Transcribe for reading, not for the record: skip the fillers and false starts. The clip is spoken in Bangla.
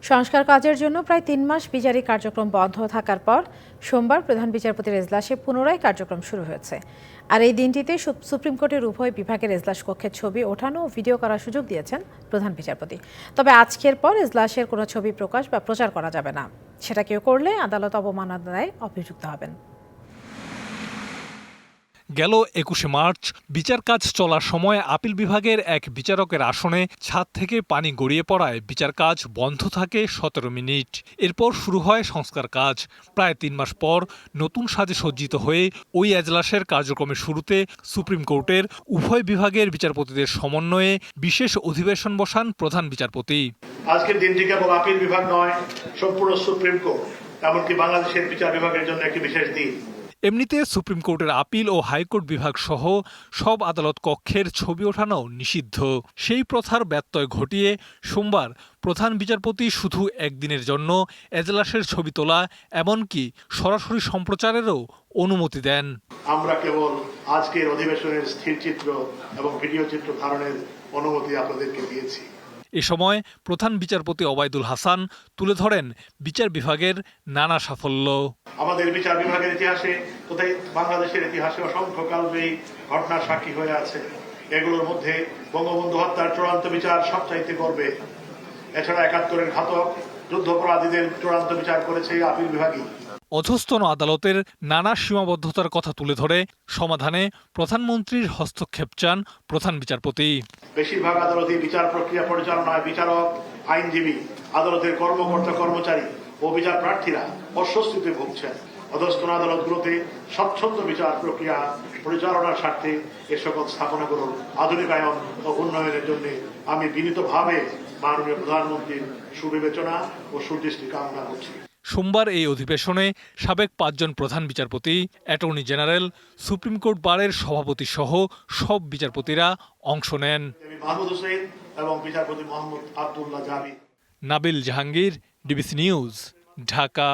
সংস্কার কাজের জন্য প্রায় ৩ মাস বিচারিক কার্যক্রম বন্ধ থাকার পর সোমবার প্রধান বিচারপতির এজলাসে পুনরায় কার্যক্রম শুরু হয়েছে। আর এই দিনটিতে সুপ্রিম কোর্টের উভয় বিভাগের এজলাস কক্ষের ছবি ওঠানো ও ভিডিও করার সুযোগ দিয়েছেন প্রধান বিচারপতি। তবে আজকের পর এজলাসের কোনো ছবি প্রকাশ বা প্রচার করা যাবে না। সেটা কেউ করলে আদালত অবমাননায় অভিযুক্ত হবেন। গেল ২১শে মার্চ বিচার কাজ চলার সময় আপিল বিভাগের এক বিচারকের আসনে ছাদ থেকে পানি গড়িয়ে পড়ায় বিচার কাজ বন্ধ থাকে ১৭ মিনিট। এরপর শুরু হয় সংস্কার কাজ। প্রায় ৩ মাস পর নতুন সাজে সজ্জিত হয়ে ওই এজলাসের কার্যক্রমের শুরুতে সুপ্রিম কোর্টের উভয় বিভাগের বিচারপতিদের সমন্বয়ে বিশেষ অধিবেশন বসান প্রধান বিচারপতি। আজকের দিনটি কেবল আপিল বিভাগ নয়, সম্পূর্ণ সুপ্রিম কোর্ট এমনকি বাংলাদেশের বিচার বিভাগের জন্য একটি বিশেষ দিন। এমনিতে সুপ্রিম কোর্টের আপিল ও হাইকোর্ট বিভাগ সহ সব আদালত কক্ষের ছবি ওঠানো নিষিদ্ধ। সেই প্রথার ব্যত্যয় ঘটিয়ে সোমবার প্রধান বিচারপতি শুধু একদিনের জন্য এজলাসের ছবি তোলা এমনকি সরাসরি সম্প্রচারেরও অনুমতি দেন। আমরা কেবল আজকের অধিবেশনের স্থির চিত্র এবং ভিডিও চিত্র ধারণের অনুমতি আপনাদেরকে দিয়েছি। এ সময় প্রধান বিচারপতি ওবায়দুল হাসান তুলে ধরেন বিচার বিভাগের নানা সাফল্য। আমাদের বিচার বিভাগের ইতিহাসে তথা বাংলাদেশের ইতিহাসে অসংখ্য কালজয়ী ঘটনার সাক্ষী হয়ে আছে। এগুলোর মধ্যে বঙ্গবন্ধু হত্যার চূড়ান্ত বিচার সবচাইতে গর্বে। এছাড়া ৭১-এর ঘাতক যুদ্ধাপরাধীদের চূড়ান্ত বিচার করেছে আপিল বিভাগই। অধস্তন আদালতের নানা সীমাবদ্ধতার কথা তুলে ধরে সমাধানে প্রধানমন্ত্রীর হস্তক্ষেপ চান প্রধান বিচারপতি। বেশিরভাগ আদালতই বিচার প্রক্রিয়া পরিচালনায় বিচারক, আইনজীবী, আদালতের কর্মকর্তা কর্মচারী ও বিচার প্রার্থীরা অস্বস্তিতে ভুগছেন। অধস্তন আদালতগুলোতে স্বচ্ছন্দ বিচার প্রক্রিয়া পরিচালনার স্বার্থে এ সকল স্থাপনাগুলোর আধুনিকায়ন ও উন্নয়নের জন্য আমি বিনীতভাবে মাননীয় প্রধানমন্ত্রীর সুবিবেচনা ও সুদৃষ্টি কামনা করছি। সোমবার এই অধিবেশনে সাবেক ৫ জন প্রধান বিচারপতি, অ্যাটর্নি জেনারেল, সুপ্রিম কোর্ট বারের সভাপতি সহ সব বিচারপতিরা অংশ নেন। মাহমুদ হোসেন এবং বিচারপতি মোহাম্মদ আব্দুল্লাহ জাবির। Nabil Jahangir, DBC news, Dhaka.